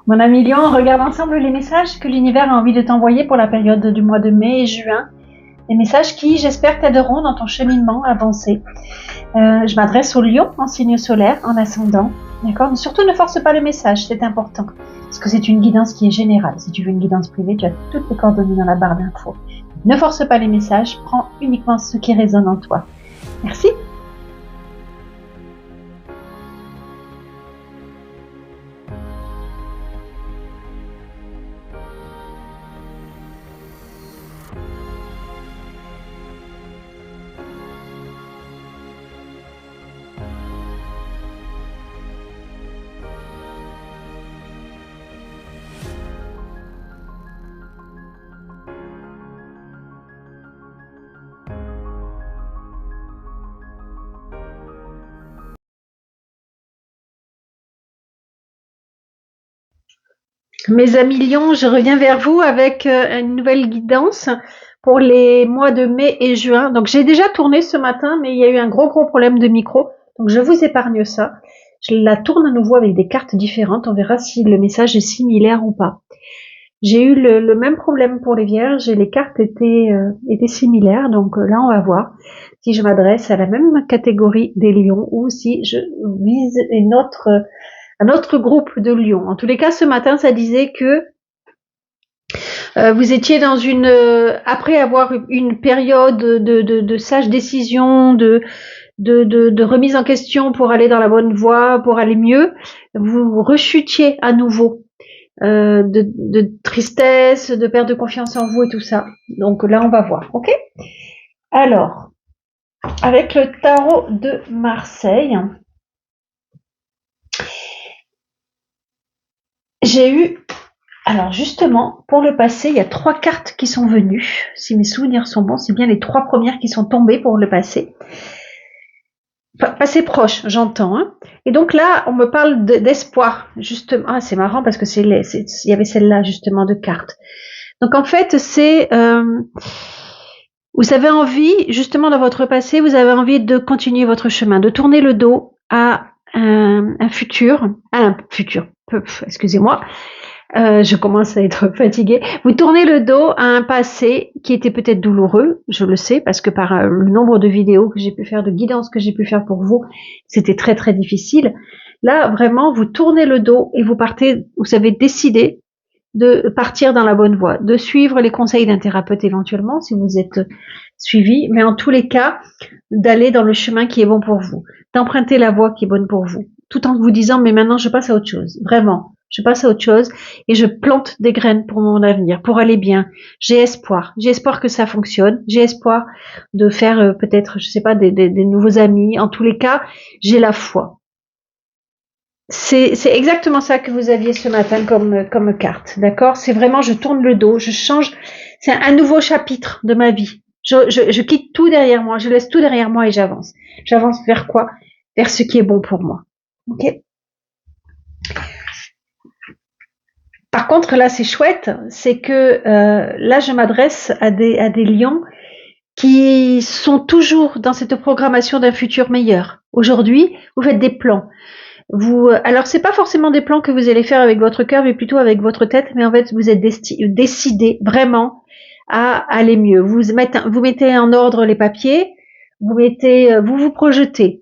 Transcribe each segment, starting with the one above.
Mon ami Lion, on regarde ensemble les messages que l'univers a envie de t'envoyer pour la période du mois de mai et juin. Des messages qui, j'espère, t'aideront dans ton cheminement avancé. Je m'adresse au Lion en signe solaire, en ascendant. D'accord? Surtout ne force pas le message, c'est important. Parce que c'est une guidance qui est générale. Si tu veux une guidance privée, tu as toutes les coordonnées dans la barre d'infos. Ne force pas les messages, prends uniquement ce qui résonne en toi. Merci. Mes amis Lions, je reviens vers vous avec une nouvelle guidance pour les mois de mai et juin. Donc j'ai déjà tourné ce matin, mais il y a eu un gros problème de micro. Donc je vous épargne ça. Je la tourne à nouveau avec des cartes différentes. On verra si le message est similaire ou pas. J'ai eu le même problème pour les vierges et les cartes étaient similaires. Donc là, on va voir si je m'adresse à la même catégorie des lions ou si je vise un autre groupe de lions. En tous les cas, ce matin, ça disait que vous étiez dans après avoir une période de sage décision, de remise en question pour aller dans la bonne voie, pour aller mieux, vous rechutiez à nouveau de tristesse, de perte de confiance en vous et tout ça. Donc là, on va voir, ok? Alors, avec le tarot de Marseille, j'ai eu, alors justement, pour le passé, il y a 3 cartes qui sont venues. Si mes souvenirs sont bons, c'est bien les 3 premières qui sont tombées pour le passé. Passé proche, j'entends. Hein. Et donc là, on me parle d'espoir, justement. Ah, c'est marrant parce que il y avait celle-là, justement, de cartes. Donc en fait, vous avez envie, justement, dans votre passé, vous avez envie de continuer votre chemin, de tourner le dos à un futur, excusez-moi, je commence à être fatiguée. Vous tournez le dos à un passé qui était peut-être douloureux, je le sais, parce que par le nombre de vidéos que j'ai pu faire, de guidances que j'ai pu faire pour vous, c'était très très difficile. Là, vraiment, vous tournez le dos et vous partez, vous avez décidé de partir dans la bonne voie, de suivre les conseils d'un thérapeute éventuellement, si vous êtes suivi, mais en tous les cas, d'aller dans le chemin qui est bon pour vous, d'emprunter la voie qui est bonne pour vous, tout en vous disant, mais maintenant je passe à autre chose, vraiment, je passe à autre chose et je plante des graines pour mon avenir, pour aller bien. J'ai espoir que ça fonctionne, j'ai espoir de faire peut-être, je sais pas, des nouveaux amis. En tous les cas, j'ai la foi. C'est exactement ça que vous aviez ce matin comme carte, d'accord? C'est vraiment, je tourne le dos, je change, c'est un nouveau chapitre de ma vie. Je quitte tout derrière moi, je laisse tout derrière moi et j'avance. J'avance vers quoi? Vers ce qui est bon pour moi. Ok? Par contre, là, c'est chouette, c'est que là, je m'adresse à des lions qui sont toujours dans cette programmation d'un futur meilleur. Aujourd'hui, vous faites des plans. Alors c'est pas forcément des plans que vous allez faire avec votre cœur, mais plutôt avec votre tête. Mais en fait, vous êtes décidé vraiment à aller mieux. Vous mettez en ordre les papiers, vous vous projetez.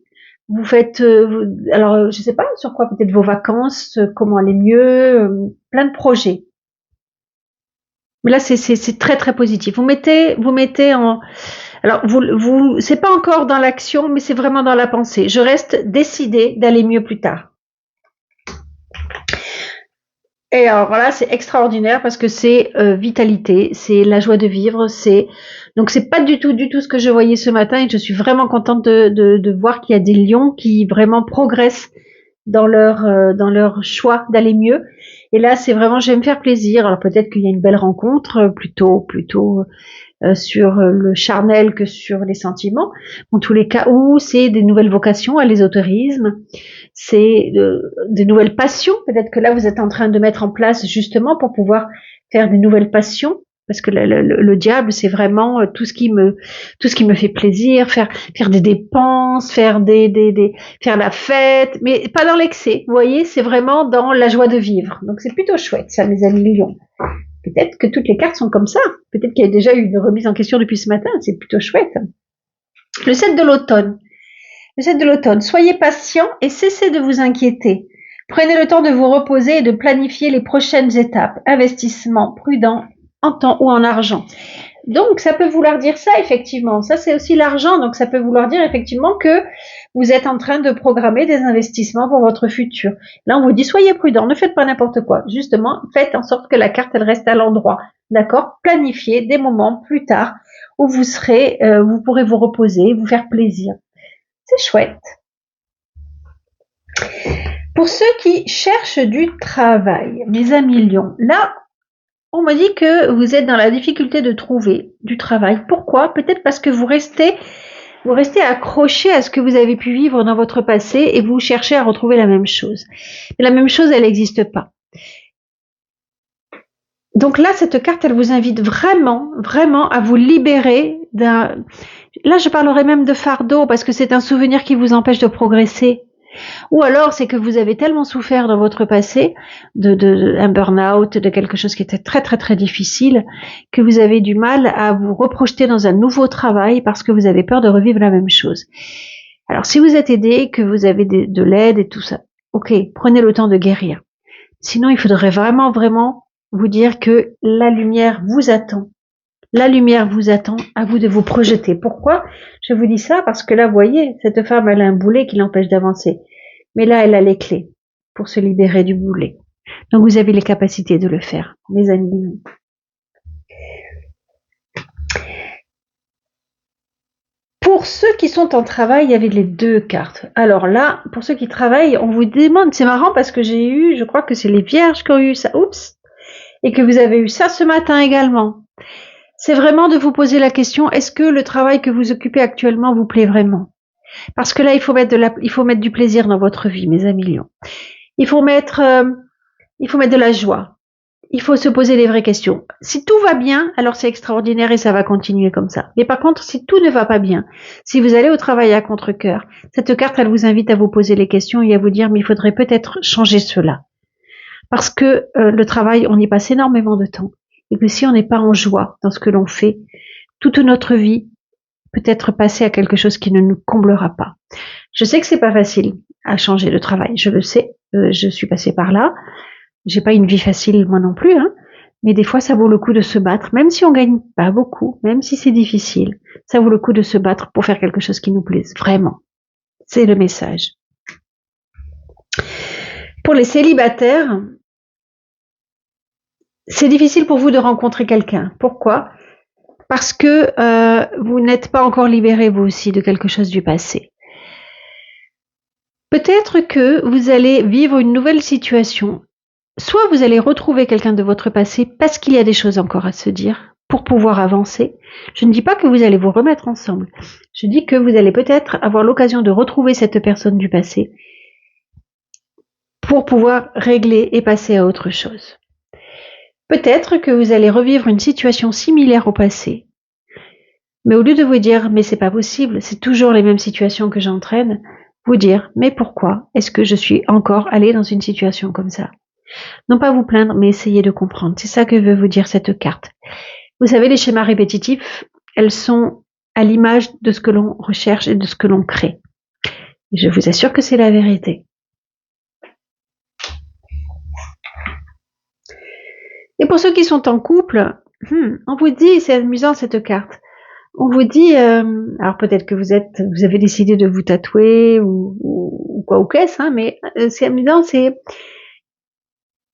Vous faites, alors je sais pas sur quoi, peut-être vos vacances, comment aller mieux, plein de projets. Mais là, c'est très très positif. Vous mettez en, alors c'est pas encore dans l'action, mais c'est vraiment dans la pensée. Je reste décidée d'aller mieux plus tard. Et alors voilà, c'est extraordinaire parce que c'est vitalité, c'est la joie de vivre, donc c'est pas du tout ce que je voyais ce matin et je suis vraiment contente de voir qu'il y a des lions qui vraiment progressent dans leur choix d'aller mieux. Et là, c'est vraiment, je vais me faire plaisir. Alors peut-être qu'il y a une belle rencontre, plutôt sur le charnel que sur les sentiments. En tous les cas, où c'est des nouvelles vocations à l'ésotérisme, c'est des nouvelles passions. Peut-être que là, vous êtes en train de mettre en place justement pour pouvoir faire des nouvelles passions Parce que le diable, c'est vraiment tout ce qui me fait plaisir, faire des dépenses, faire faire la fête, mais pas dans l'excès. Vous voyez, c'est vraiment dans la joie de vivre. Donc c'est plutôt chouette, ça, mes amis lions. Peut-être que toutes les cartes sont comme ça. Peut-être qu'il y a déjà eu une remise en question depuis ce matin. C'est plutôt chouette. Le 7 de l'automne. Le 7 de l'automne. Soyez patient et cessez de vous inquiéter. Prenez le temps de vous reposer et de planifier les prochaines étapes. Investissement prudent en temps ou en argent. Donc, ça peut vouloir dire ça, effectivement. Ça, c'est aussi l'argent. Donc, ça peut vouloir dire, effectivement, que vous êtes en train de programmer des investissements pour votre futur. Là, on vous dit, soyez prudent, ne faites pas n'importe quoi. Justement, faites en sorte que la carte, elle reste à l'endroit. D'accord? Planifiez des moments plus tard où vous pourrez vous reposer, vous faire plaisir. C'est chouette. Pour ceux qui cherchent du travail, mes amis lions, là, on me dit que vous êtes dans la difficulté de trouver du travail. Pourquoi? Peut-être parce que vous restez accroché à ce que vous avez pu vivre dans votre passé et vous cherchez à retrouver la même chose. Mais la même chose, elle n'existe pas. Donc là, cette carte, elle vous invite vraiment, vraiment à vous libérer d'un... Là, je parlerai même de fardeau parce que c'est un souvenir qui vous empêche de progresser. Ou alors, c'est que vous avez tellement souffert dans votre passé un burn-out, de quelque chose qui était très, très, très difficile, que vous avez du mal à vous reprojeter dans un nouveau travail parce que vous avez peur de revivre la même chose. Alors, si vous êtes aidé, que vous avez de l'aide et tout ça, ok, prenez le temps de guérir. Sinon, il faudrait vraiment, vraiment vous dire que la lumière vous attend. La lumière vous attend, à vous de vous projeter. Pourquoi je vous dis ça? Parce que là, vous voyez, cette femme, elle a un boulet qui l'empêche d'avancer. Mais là, elle a les clés pour se libérer du boulet. Donc, vous avez les capacités de le faire, mes amis. Pour ceux qui sont en travail, il y avait les deux cartes. Alors là, pour ceux qui travaillent, on vous demande, c'est marrant parce que je crois que c'est les vierges qui ont eu ça. Oups! Et que vous avez eu ça ce matin également. C'est vraiment de vous poser la question, est-ce que le travail que vous occupez actuellement vous plaît vraiment? Parce que là, il faut mettre du plaisir dans votre vie, mes amis lions. Il faut mettre de la joie. Il faut se poser les vraies questions. Si tout va bien, alors c'est extraordinaire et ça va continuer comme ça. Mais par contre, si tout ne va pas bien, si vous allez au travail à contre-cœur, cette carte, elle vous invite à vous poser les questions et à vous dire, mais il faudrait peut-être changer cela. Parce que le travail, on y passe énormément de temps. Et que si on n'est pas en joie dans ce que l'on fait, toute notre vie peut être passée à quelque chose qui ne nous comblera pas. Je sais que c'est pas facile à changer de travail, je le sais, je suis passée par là. J'ai pas une vie facile moi non plus, hein, mais des fois ça vaut le coup de se battre, même si on gagne pas beaucoup, même si c'est difficile, ça vaut le coup de se battre pour faire quelque chose qui nous plaise, vraiment. C'est le message. Pour les célibataires, c'est difficile pour vous de rencontrer quelqu'un. Pourquoi? Parce que vous n'êtes pas encore libéré vous aussi de quelque chose du passé. Peut-être que vous allez vivre une nouvelle situation. Soit vous allez retrouver quelqu'un de votre passé parce qu'il y a des choses encore à se dire pour pouvoir avancer. Je ne dis pas que vous allez vous remettre ensemble. Je dis que vous allez peut-être avoir l'occasion de retrouver cette personne du passé pour pouvoir régler et passer à autre chose. Peut-être que vous allez revivre une situation similaire au passé. Mais au lieu de vous dire, mais c'est pas possible, c'est toujours les mêmes situations que j'entraîne, vous dire, mais pourquoi est-ce que je suis encore allée dans une situation comme ça? Non pas vous plaindre, mais essayer de comprendre. C'est ça que veut vous dire cette carte. Vous savez, les schémas répétitifs, elles sont à l'image de ce que l'on recherche et de ce que l'on crée. Et je vous assure que c'est la vérité. Et pour ceux qui sont en couple, on vous dit, c'est amusant cette carte, on vous dit, alors peut-être que vous avez décidé de vous tatouer ou quoi ou qu'est-ce, hein, mais c'est amusant,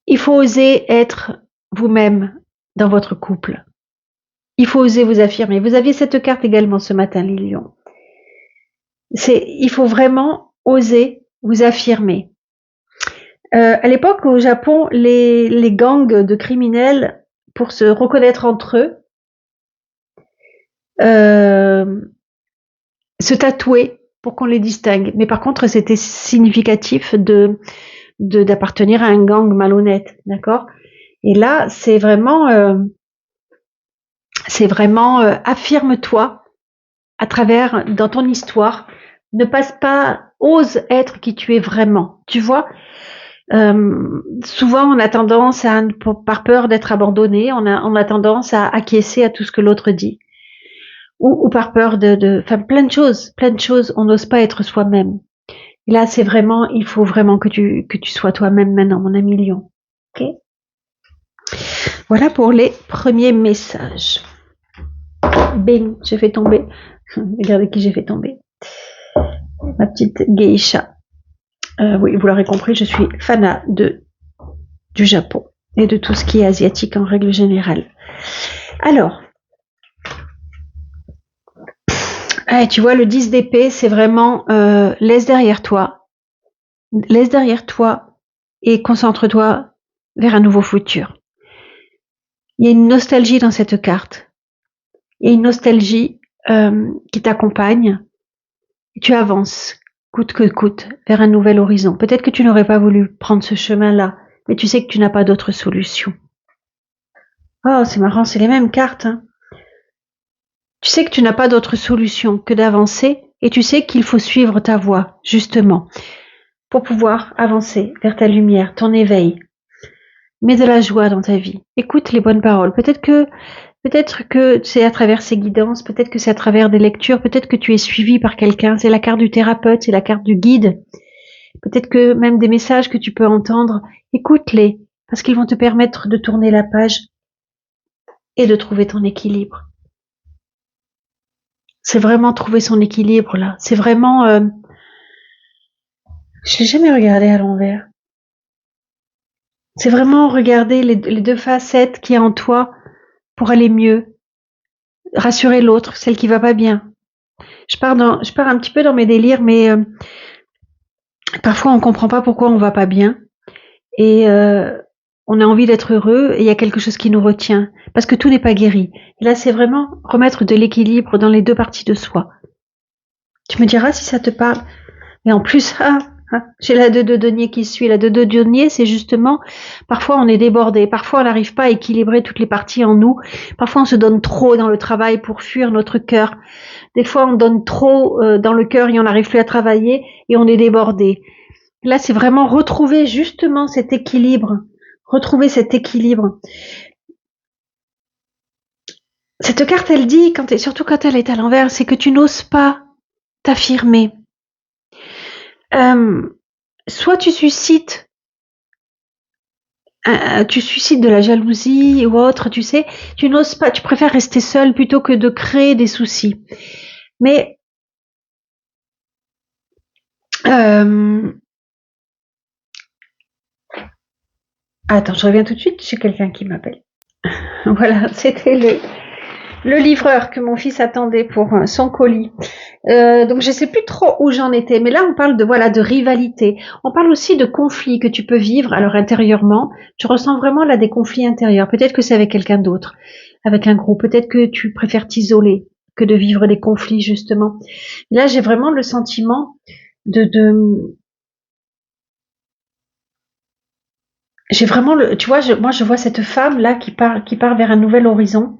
il faut oser être vous-même dans votre couple. Il faut oser vous affirmer. Vous aviez cette carte également ce matin, les lions. Il faut vraiment oser vous affirmer. À l'époque, au Japon, les gangs de criminels, pour se reconnaître entre eux, se tatouaient pour qu'on les distingue. Mais par contre, c'était significatif d'appartenir à un gang malhonnête, d'accord? Et là, c'est vraiment c'est vraiment affirme-toi à travers dans ton histoire. Ne passe pas, ose être qui tu es vraiment. Tu vois, souvent on a tendance à, par peur d'être abandonné, on a tendance à acquiescer à tout ce que l'autre dit, ou par peur enfin plein de choses, on n'ose pas être soi-même. Et là, c'est vraiment, il faut vraiment que tu sois toi-même maintenant, mon ami Lion. Ok? Voilà pour les premiers messages. Bing, j'ai fait tomber. Regardez qui j'ai fait tomber. Ma petite geisha. Oui, vous l'aurez compris, je suis fanat du Japon et de tout ce qui est asiatique en règle générale. Alors, tu vois, le 10 d'épée, c'est vraiment laisse derrière toi et concentre-toi vers un nouveau futur. Il y a une nostalgie dans cette carte. Il y a une nostalgie qui t'accompagne. Tu avances, coûte que coûte, vers un nouvel horizon. Peut-être que tu n'aurais pas voulu prendre ce chemin-là, mais tu sais que tu n'as pas d'autre solution. Oh, c'est marrant, c'est les mêmes cartes. Hein. Tu sais que tu n'as pas d'autre solution que d'avancer et tu sais qu'il faut suivre ta voie, justement, pour pouvoir avancer vers ta lumière, ton éveil. Mets de la joie dans ta vie. Écoute les bonnes paroles. Peut-être que c'est à travers ces guidances, peut-être que c'est à travers des lectures, peut-être que tu es suivi par quelqu'un. C'est la carte du thérapeute, c'est la carte du guide. Peut-être que même des messages que tu peux entendre, écoute-les, parce qu'ils vont te permettre de tourner la page et de trouver ton équilibre. C'est vraiment trouver son équilibre là. C'est vraiment... je l'ai jamais regardé à l'envers. C'est vraiment regarder les deux facettes qu'il y a en toi pour aller mieux. Rassurer l'autre, celle qui va pas bien. Je pars un petit peu dans mes délires, mais parfois on comprend pas pourquoi on va pas bien. Et on a envie d'être heureux et il y a quelque chose qui nous retient. Parce que tout n'est pas guéri. Et là, c'est vraiment remettre de l'équilibre dans les deux parties de soi. Tu me diras si ça te parle. Et en plus, j'ai la 2 de denier qui suit. La 2 de denier, c'est justement, parfois on est débordé, parfois on n'arrive pas à équilibrer toutes les parties en nous, parfois on se donne trop dans le travail pour fuir notre cœur. Des fois on donne trop dans le cœur et on n'arrive plus à travailler et on est débordé. Là, c'est vraiment retrouver justement cet équilibre. Retrouver cet équilibre. Cette carte, elle dit, surtout quand elle est à l'envers, c'est que tu n'oses pas t'affirmer. Soit tu suscites de la jalousie ou autre, tu sais, tu n'oses pas, tu préfères rester seul plutôt que de créer des soucis. Mais attends, je reviens tout de suite, j'ai quelqu'un qui m'appelle. Voilà, c'était le livreur que mon fils attendait pour son colis. Donc je sais plus trop où j'en étais, mais là on parle de rivalité. On parle aussi de conflits que tu peux vivre. Alors intérieurement, tu ressens vraiment là des conflits intérieurs. Peut-être que c'est avec quelqu'un d'autre, avec un groupe. Peut-être que tu préfères t'isoler que de vivre des conflits justement. Et là j'ai vraiment le sentiment j'ai vraiment tu vois, moi je vois cette femme là qui part vers un nouvel horizon,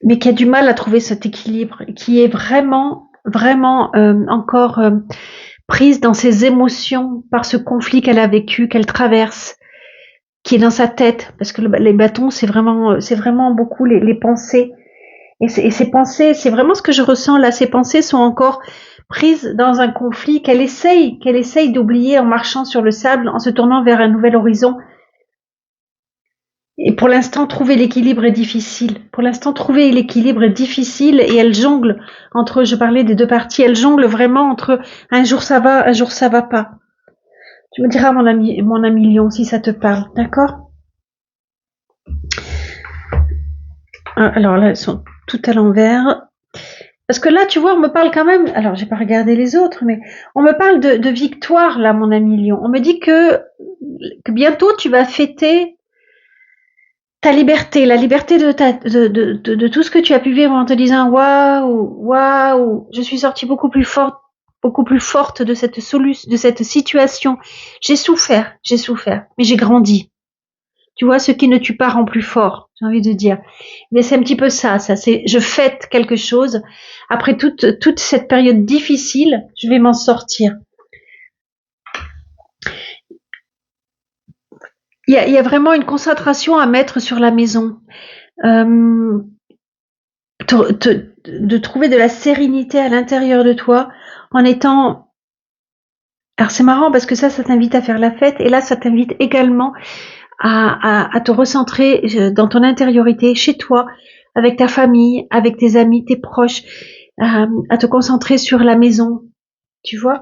mais qui a du mal à trouver cet équilibre, qui est vraiment encore prise dans ses émotions par ce conflit qu'elle a vécu, qu'elle traverse, qui est dans sa tête, parce que les bâtons c'est vraiment beaucoup les pensées, et ces pensées, c'est vraiment ce que je ressens là, ces pensées sont encore prises dans un conflit qu'elle essaye d'oublier en marchant sur le sable, en se tournant vers un nouvel horizon. Et pour l'instant, trouver l'équilibre est difficile. Et elle jongle entre, je parlais des deux parties, elle jongle vraiment entre un jour ça va, un jour ça va pas. Tu me diras, mon ami Lion, si ça te parle, d'accord? Alors là, elles sont toutes à l'envers. Parce que là, tu vois, on me parle quand même, alors j'ai pas regardé les autres, mais on me parle de victoire, là, mon ami Lion. On me dit que bientôt tu vas fêter ta liberté, la liberté de tout ce que tu as pu vivre en te disant waouh, je suis sortie beaucoup plus forte de cette situation. J'ai souffert, mais j'ai grandi. Tu vois, ce qui ne tue pas rend plus fort, j'ai envie de dire. Mais c'est un petit peu ça, c'est je fête quelque chose. Après toute cette période difficile, je vais m'en sortir. Il y a vraiment une concentration à mettre sur la maison. Euh, de trouver de la sérénité à l'intérieur de toi en étant... Alors c'est marrant parce que ça t'invite à faire la fête et là ça t'invite également à te recentrer dans ton intériorité, chez toi, avec ta famille, avec tes amis, tes proches, à te concentrer sur la maison, tu vois.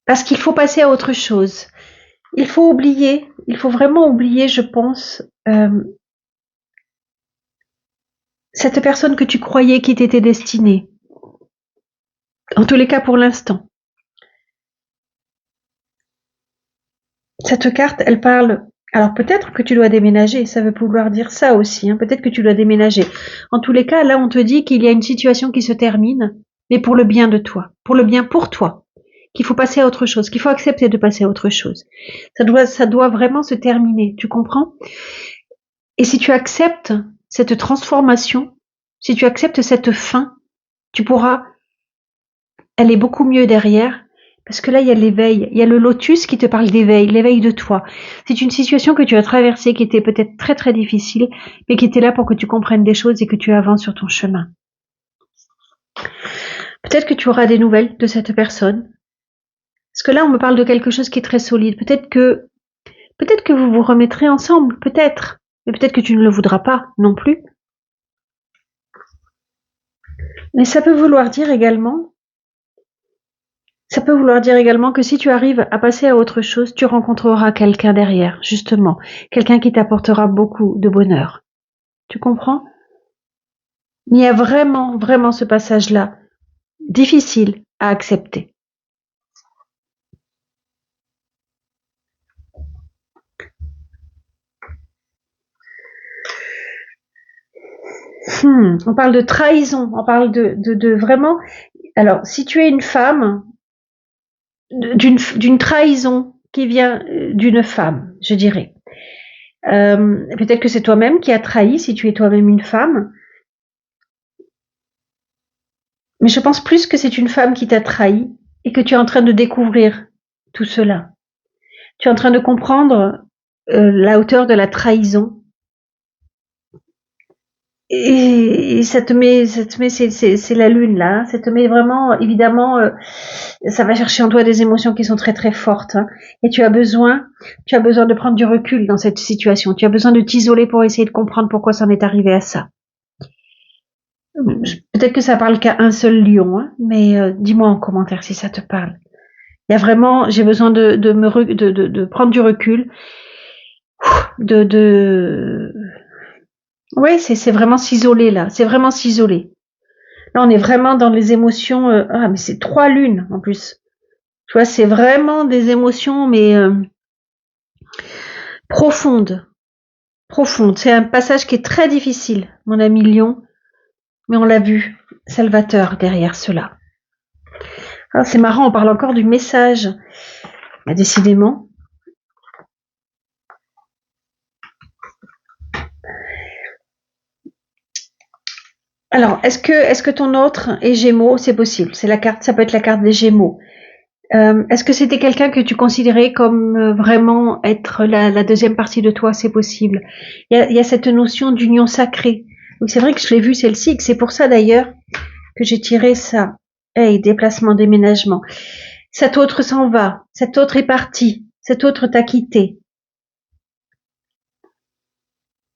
Parce qu'il faut passer à autre chose. Il faut vraiment oublier, je pense, cette personne que tu croyais qui t'était destinée. En tous les cas pour l'instant. Cette carte, elle parle... Alors peut-être que tu dois déménager, ça veut vouloir dire ça aussi, hein. Peut-être que tu dois déménager. En tous les cas, là on te dit qu'il y a une situation qui se termine, mais pour le bien de toi, pour le bien pour toi, qu'il faut passer à autre chose, qu'il faut accepter de passer à autre chose. Ça doit vraiment se terminer, tu comprends? Et si tu acceptes cette transformation, si tu acceptes cette fin, tu pourras aller beaucoup mieux derrière. Parce que là, il y a l'éveil, il y a le lotus qui te parle d'éveil, l'éveil de toi. C'est une situation que tu as traversée qui était peut-être très très difficile, mais qui était là pour que tu comprennes des choses et que tu avances sur ton chemin. Peut-être que tu auras des nouvelles de cette personne. Parce que là, on me parle de quelque chose qui est très solide. Peut-être que vous vous remettrez ensemble, peut-être. Mais peut-être que tu ne le voudras pas non plus. Mais ça peut vouloir dire également que si tu arrives à passer à autre chose, tu rencontreras quelqu'un derrière, justement. Quelqu'un qui t'apportera beaucoup de bonheur. Tu comprends? Mais il y a vraiment, vraiment ce passage-là, difficile à accepter. On parle de trahison, on parle de vraiment... Alors, si tu es une femme, d'une trahison qui vient d'une femme, je dirais. Peut-être que c'est toi-même qui as trahi, si tu es toi-même une femme. Mais je pense plus que c'est une femme qui t'a trahi et que tu es en train de découvrir tout cela. Tu es en train de comprendre la hauteur de la trahison. Et ça te met, c'est la lune là. Ça te met vraiment, évidemment, ça va chercher en toi des émotions qui sont très très fortes. Hein. Et tu as besoin de prendre du recul dans cette situation. Tu as besoin de t'isoler pour essayer de comprendre pourquoi ça en est arrivé à ça. Peut-être que ça parle qu'à un seul lion, hein, mais dis-moi en commentaire si ça te parle. Il y a vraiment, j'ai besoin de prendre du recul, ouais, c'est vraiment s'isoler là. C'est vraiment s'isoler. Là, on est vraiment dans les émotions. Mais c'est 3 lunes en plus. Tu vois, c'est vraiment des émotions, mais profondes. Profondes. C'est un passage qui est très difficile, mon ami Lion. Mais on l'a vu, salvateur derrière cela. Alors, c'est marrant, on parle encore du message. Bah, décidément. Alors, est-ce que ton autre est Gémeaux? C'est possible. C'est la carte, ça peut être la carte des Gémeaux. Est-ce que c'était quelqu'un que tu considérais comme vraiment être la deuxième partie de toi? C'est possible. Il y a cette notion d'union sacrée. Donc c'est vrai que je l'ai vu celle-ci, et que c'est pour ça d'ailleurs que j'ai tiré ça. Hey, déplacement, déménagement. Cet autre s'en va. Cet autre est parti. Cet autre t'a quitté.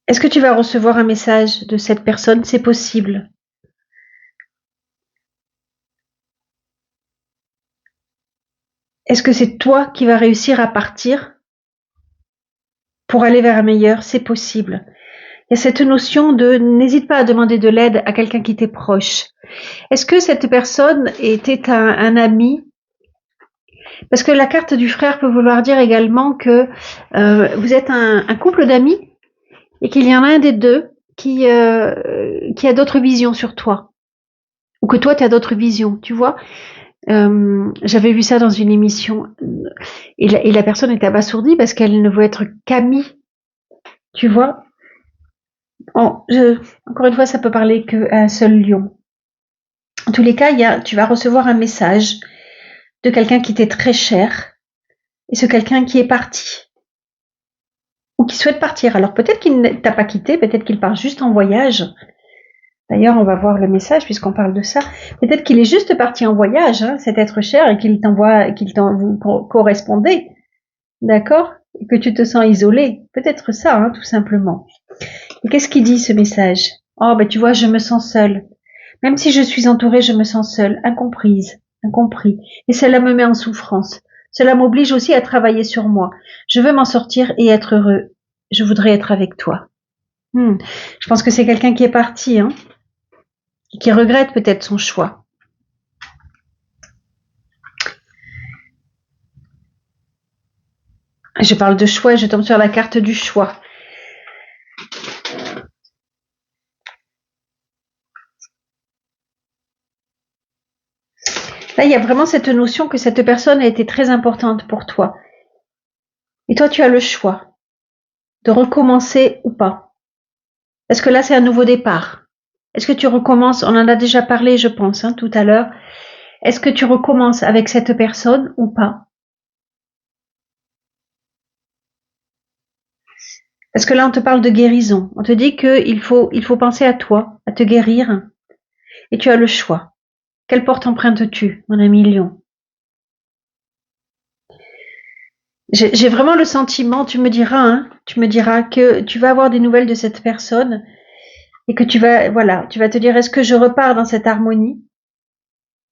Est-ce que tu vas recevoir un message de cette personne? C'est possible. Est-ce que c'est toi qui vas réussir à partir pour aller vers un meilleur? C'est possible. Il y a cette notion de n'hésite pas à demander de l'aide à quelqu'un qui t'est proche. Est-ce que cette personne était un ami? Parce que la carte du frère peut vouloir dire également que vous êtes un couple d'amis et qu'il y en a un des deux qui a d'autres visions sur toi. Ou que toi, tu as d'autres visions, tu vois. J'avais vu ça dans une émission et la personne était abasourdie parce qu'elle ne veut être qu'amie, tu vois. Encore une fois, ça peut parler qu'à un seul lion. En tous les cas, tu vas recevoir un message de quelqu'un qui t'est très cher et ce quelqu'un qui est parti ou qui souhaite partir. Alors peut-être qu'il ne t'a pas quitté, peut-être qu'il part juste en voyage. D'ailleurs, on va voir le message puisqu'on parle de ça. Peut-être qu'il est juste parti en voyage, hein, cet être cher, et qu'il vous correspondez, d'accord, et que tu te sens isolé. Peut-être ça, hein, tout simplement. Et qu'est-ce qu'il dit ce message? Oh, ben tu vois, je me sens seule. Même si je suis entourée, je me sens seule, incomprise, incompris. Et cela me met en souffrance. Cela m'oblige aussi à travailler sur moi. Je veux m'en sortir et être heureux. Je voudrais être avec toi. Je pense que c'est quelqu'un qui est parti, hein, et qui regrette peut-être son choix. Je parle de choix et je tombe sur la carte du choix. Là, il y a vraiment cette notion que cette personne a été très importante pour toi. Et toi, tu as le choix de recommencer ou pas. Est-ce que là, c'est un nouveau départ? Est-ce que tu recommences? On en a déjà parlé, je pense, hein, tout à l'heure. Est-ce que tu recommences avec cette personne ou pas? Parce que là, on te parle de guérison. On te dit qu'il faut penser à toi, à te guérir. Et tu as le choix. Quelle porte empruntes-tu, mon ami Lion? J'ai vraiment le sentiment, tu me diras que tu vas avoir des nouvelles de cette personne et que tu vas te dire, est-ce que je repars dans cette harmonie,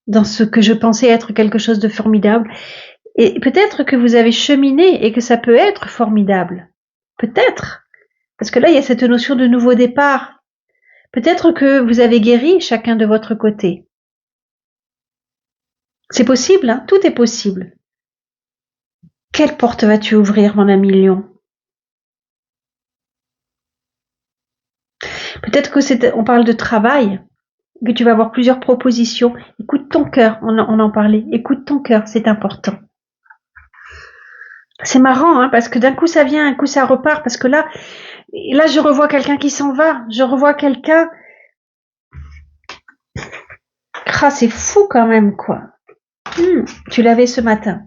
dans ce que je pensais être quelque chose de formidable? Et peut-être que vous avez cheminé et que ça peut être formidable. Peut-être. Parce que là, il y a cette notion de nouveau départ. Peut-être que vous avez guéri chacun de votre côté. C'est possible, hein? Tout est possible. Quelle porte vas-tu ouvrir, mon ami Lion? Peut-être que on parle de travail, que tu vas avoir plusieurs propositions. Écoute ton cœur, on en parlait. Écoute ton cœur, c'est important. C'est marrant, hein, parce que d'un coup ça vient, un coup ça repart, parce que là je revois quelqu'un qui s'en va. Je revois quelqu'un. C'est fou quand même, quoi. Tu l'avais ce matin.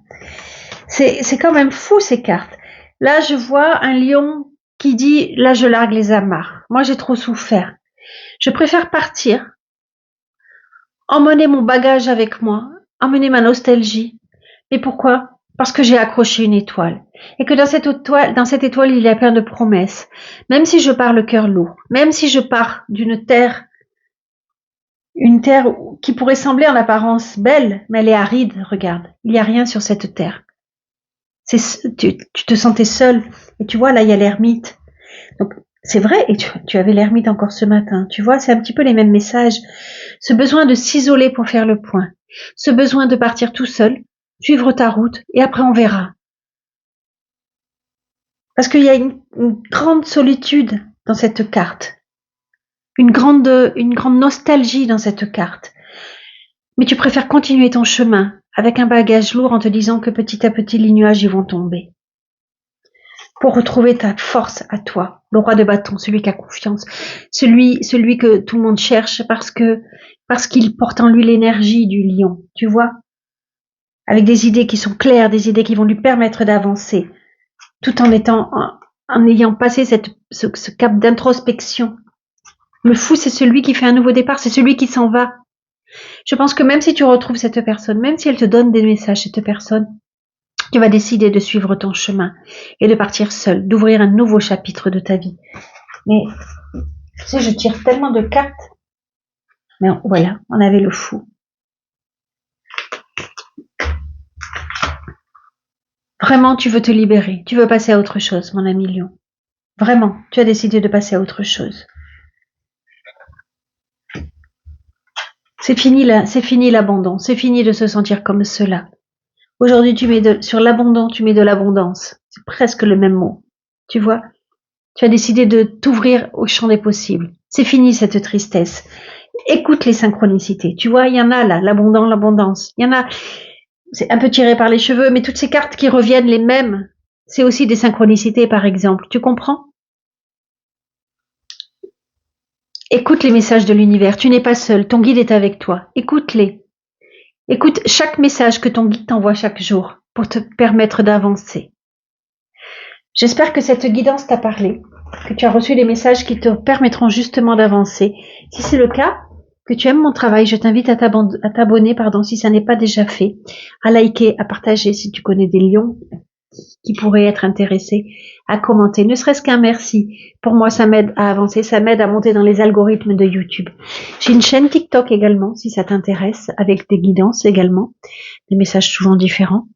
C'est quand même fou ces cartes. Là, je vois un lion qui dit, là, je largue les amarres. Moi, j'ai trop souffert. Je préfère partir, emmener mon bagage avec moi, emmener ma nostalgie. Mais pourquoi? Parce que j'ai accroché une étoile. Et que dans cette étoile, il y a plein de promesses. Même si je pars le cœur lourd, même si je pars d'une terre, une terre qui pourrait sembler en apparence belle, mais elle est aride, regarde. Il n'y a rien sur cette terre. Tu te sentais seule. Et tu vois, là, il y a l'ermite. Donc, c'est vrai, et tu avais l'ermite encore ce matin. Tu vois, c'est un petit peu les mêmes messages. Ce besoin de s'isoler pour faire le point. Ce besoin de partir tout seul, suivre ta route, et après on verra. Parce qu'il y a une grande solitude dans cette carte. Une grande nostalgie dans cette carte. Mais tu préfères continuer ton chemin avec un bagage lourd en te disant que petit à petit les nuages y vont tomber. Pour retrouver ta force à toi, le roi de bâton, celui qui a confiance, celui que tout le monde cherche parce qu'il porte en lui l'énergie du lion, tu vois, avec des idées qui sont claires, des idées qui vont lui permettre d'avancer, tout en ayant passé ce cap d'introspection. Le fou, c'est celui qui fait un nouveau départ, c'est celui qui s'en va. Je pense que même si tu retrouves cette personne, même si elle te donne des messages, cette personne, tu vas décider de suivre ton chemin et de partir seul, d'ouvrir un nouveau chapitre de ta vie. Mais, tu sais, je tire tellement de cartes. Mais voilà, on avait le fou. Vraiment, tu veux te libérer. Tu veux passer à autre chose, mon ami Lion. Vraiment, tu as décidé de passer à autre chose. C'est fini l'abandon. C'est fini de se sentir comme cela. Aujourd'hui, sur l'abandon, tu mets de l'abondance. C'est presque le même mot. Tu vois? Tu as décidé de t'ouvrir au champ des possibles. C'est fini cette tristesse. Écoute les synchronicités. Tu vois, il y en a là, l'abondance. Il y en a, c'est un peu tiré par les cheveux, mais toutes ces cartes qui reviennent les mêmes, c'est aussi des synchronicités, par exemple. Tu comprends? Écoute les messages de l'univers. Tu n'es pas seul. Ton guide est avec toi. Écoute-les. Écoute chaque message que ton guide t'envoie chaque jour pour te permettre d'avancer. J'espère que cette guidance t'a parlé, que tu as reçu les messages qui te permettront justement d'avancer. Si c'est le cas, que tu aimes mon travail, je t'invite à t'abonner, si ça n'est pas déjà fait, à liker, à partager si tu connais des lions qui pourraient être intéressés, à commenter, ne serait-ce qu'un merci. Pour moi, ça m'aide à avancer, ça m'aide à monter dans les algorithmes de YouTube. J'ai une chaîne TikTok également, si ça t'intéresse, avec des guidances également, des messages souvent différents.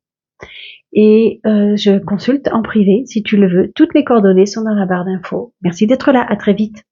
Et je consulte en privé si tu le veux. Toutes mes coordonnées sont dans la barre d'infos. Merci d'être là. À très vite.